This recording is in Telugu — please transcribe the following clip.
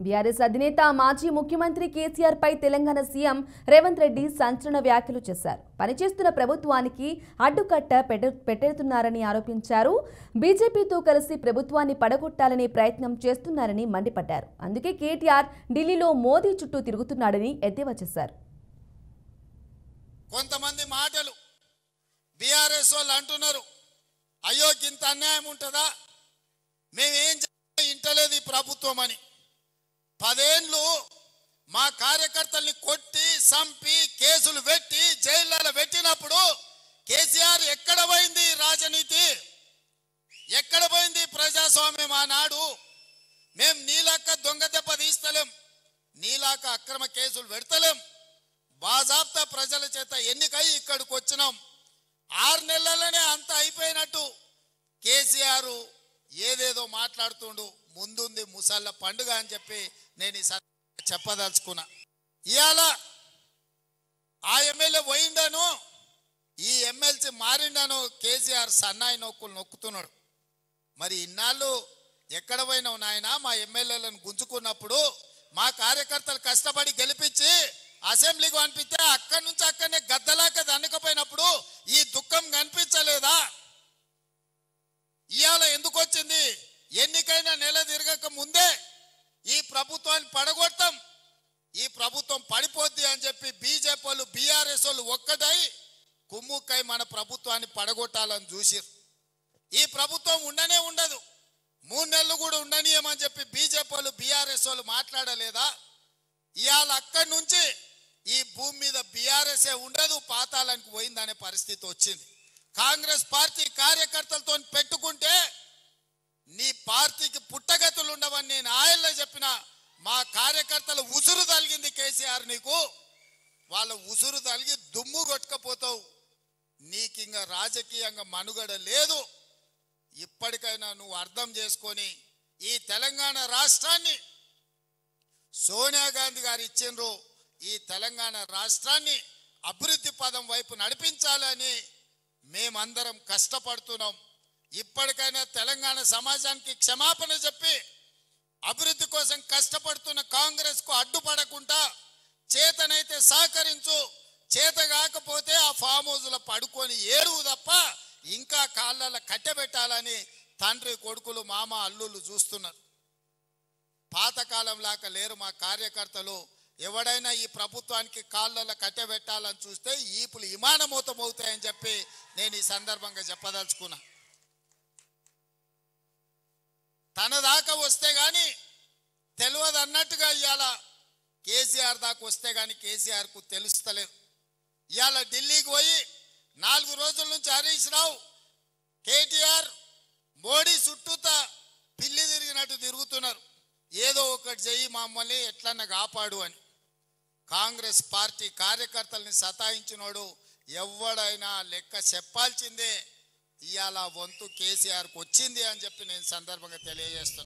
బీఆర్ఎస్ అధినేత మాజీ ముఖ్యమంత్రి కేసీఆర్ పై తెలంగాణ సీఎం రేవంత్ రెడ్డి సంచలన వ్యాఖ్యలు చేశారు. పనిచేస్తున్న ప్రభుత్వానికి అడ్డుకట్ట పెట్టేస్తున్నారని ఆరోపించారు. బీజేపీతో కలిసి ప్రభుత్వాన్ని పడగొట్టాలనే ప్రయత్నం చేస్తున్నారని మండిపడ్డారు. అందుకే కేటీఆర్ ఢిల్లీలో మోదీ చుట్టూ తిరుగుతున్నాడని ఎద్దేవా చేశారు. కొంతమంది మాటలు బీఆర్ఎస్ వాళ్ళు అంటున్నారు, అయ్యో ఇంత అన్యాయం ఉంటుందా, మేమేం ఇంటలేదు ఈ ప్రభుత్వం అని. 10 ఏళ్ళు మా కార్యకర్తల్ని కొట్టి సంపి కేసులు పెట్టి జైళ్ళలో పెట్టినప్పుడు కేసీఆర్ ఎక్కడ పోయింది రాజనీతి, ఎక్కడ పోయింది ప్రజాస్వామ్యం? ఆనాడు మేము నీలాక దొంగ దెబ్బ తీస్తలేం, నీలాక అక్రమ కేసులు పెడతలేం, బాజాబ్తా ప్రజల చేత ఎన్నికై ఇక్కడికి వచ్చినాం. 6 నెలలనే అంత అయిపోయినట్టు కేసీఆర్ ఏదేదో మాట్లాడుతుండు. ముందుంది ముసళ్ళ పండుగ అని చెప్పి నేను ఈ చెప్పదలుచుకున్నా. ఇవాళ ఆ ఎమ్మెల్యే పోయిండను, ఈ ఎమ్మెల్సీ మారిండను కేసీఆర్ సన్నాయి నొక్కులు నొక్కుతున్నాడు. మరి ఇన్నాళ్ళు ఎక్కడ పోయినావు నాయన? మా ఎమ్మెల్యేలను గుంజుకున్నప్పుడు మా కార్యకర్తలు కష్టపడి గెలిపించి అసెంబ్లీకి పంపిస్తే అక్కడి నుంచి అక్కడనే గద్దలాక దండకపోయినప్పుడు ఈ దుఃఖం కనిపించలేదా? ఇవాళ ఎందుకు వచ్చింది? ఎన్నికైనా నెల తిరగక ముందే ఈ ప్రభుత్వాన్ని పడగొడతాం, ఈ ప్రభుత్వం పడిపోద్ది అని చెప్పి బీజేపీ వాళ్ళు బీఆర్ఎస్ వాళ్ళు ఒక్కటై కుమ్ముక్కై మన ప్రభుత్వాన్ని పడగొట్టాలని చూసిరు. ఈ ప్రభుత్వం ఉండనే ఉండదు, 3 నెలలు కూడా ఉండనీయమని చెప్పి బీజేపీ వాళ్ళు బీఆర్ఎస్ వాళ్ళు మాట్లాడలేదా? ఇవాళ అక్కడి నుంచి ఈ భూమి మీద బీఆర్ఎస్ఏ ఉండదు, పాతాళానికి పోయిందనే పరిస్థితి వచ్చింది. కాంగ్రెస్ పార్టీ కార్యకర్తలతో పెట్టుకుంటే నీ పార్టీకి పుట్టగతులు ఉండవని నేను ఆయల్లో చెప్పిన. మా కార్యకర్తలు ఉసురు తలిగింది కేసీఆర్, నీకు వాళ్ళ ఉసురు తలిగి దుమ్ము కొట్టుకపోతావు. నీకింక రాజకీయంగా మనుగడ లేదు. ఇప్పటికైనా నువ్వు అర్థం చేసుకొని ఈ తెలంగాణ రాష్ట్రాన్ని సోనియా గాంధీ గారు ఇచ్చిండ్రు, ఈ తెలంగాణ రాష్ట్రాన్ని అభివృద్ధి పదం వైపు నడిపించాలని మేమందరం కష్టపడుతున్నాం. ఇప్పటికైనా తెలంగాణ సమాజానికి క్షమాపణ చెప్పి అభివృద్ధి కోసం కష్టపడుతున్న కాంగ్రెస్ కు అడ్డుపడకుండా చేతనైతే సహకరించు, చేత కాకపోతే ఆ ఫామ్ హౌస్లో పడుకొని ఏడువు తప్ప ఇంకా కాళ్ళలో కట్టెబెట్టాలని తండ్రి కొడుకులు మామ అల్లుళ్ళు చూస్తున్నారు. పాతకాలం లాగా లేరు మా కార్యకర్తలు. ఎవడైనా ఈ ప్రభుత్వానికి కాళ్ళలో కట్టెబెట్టాలని చూస్తే ఈపులు విమానమూతమవుతాయని చెప్పి నేను ఈ సందర్భంగా చెప్పదలుచుకున్నా. తన దాకా వస్తే గాని తెలియదు అన్నట్టుగా ఇవాళ కేసీఆర్ దాకా వస్తే గాని కేసీఆర్కు తెలుస్తలేదు. ఇవాళ ఢిల్లీకి పోయి 4 రోజుల నుంచి హరీష్ రావు కేటీఆర్ మోడీ చుట్టూతా పిల్లి తిరిగినట్టు తిరుగుతున్నారు. ఏదో ఒకటి చెయ్యి మమ్మల్ని ఎట్లన్నా కాపాడు అని. కాంగ్రెస్ పార్టీ కార్యకర్తల్ని సతాయించినోడు ఎవడైనా లెక్క చెప్పాల్సిందే. ఇవాళ వంతు కేసీఆర్కు వచ్చింది అని చెప్పి నేను సందర్భంగా తెలియజేస్తున్నాను.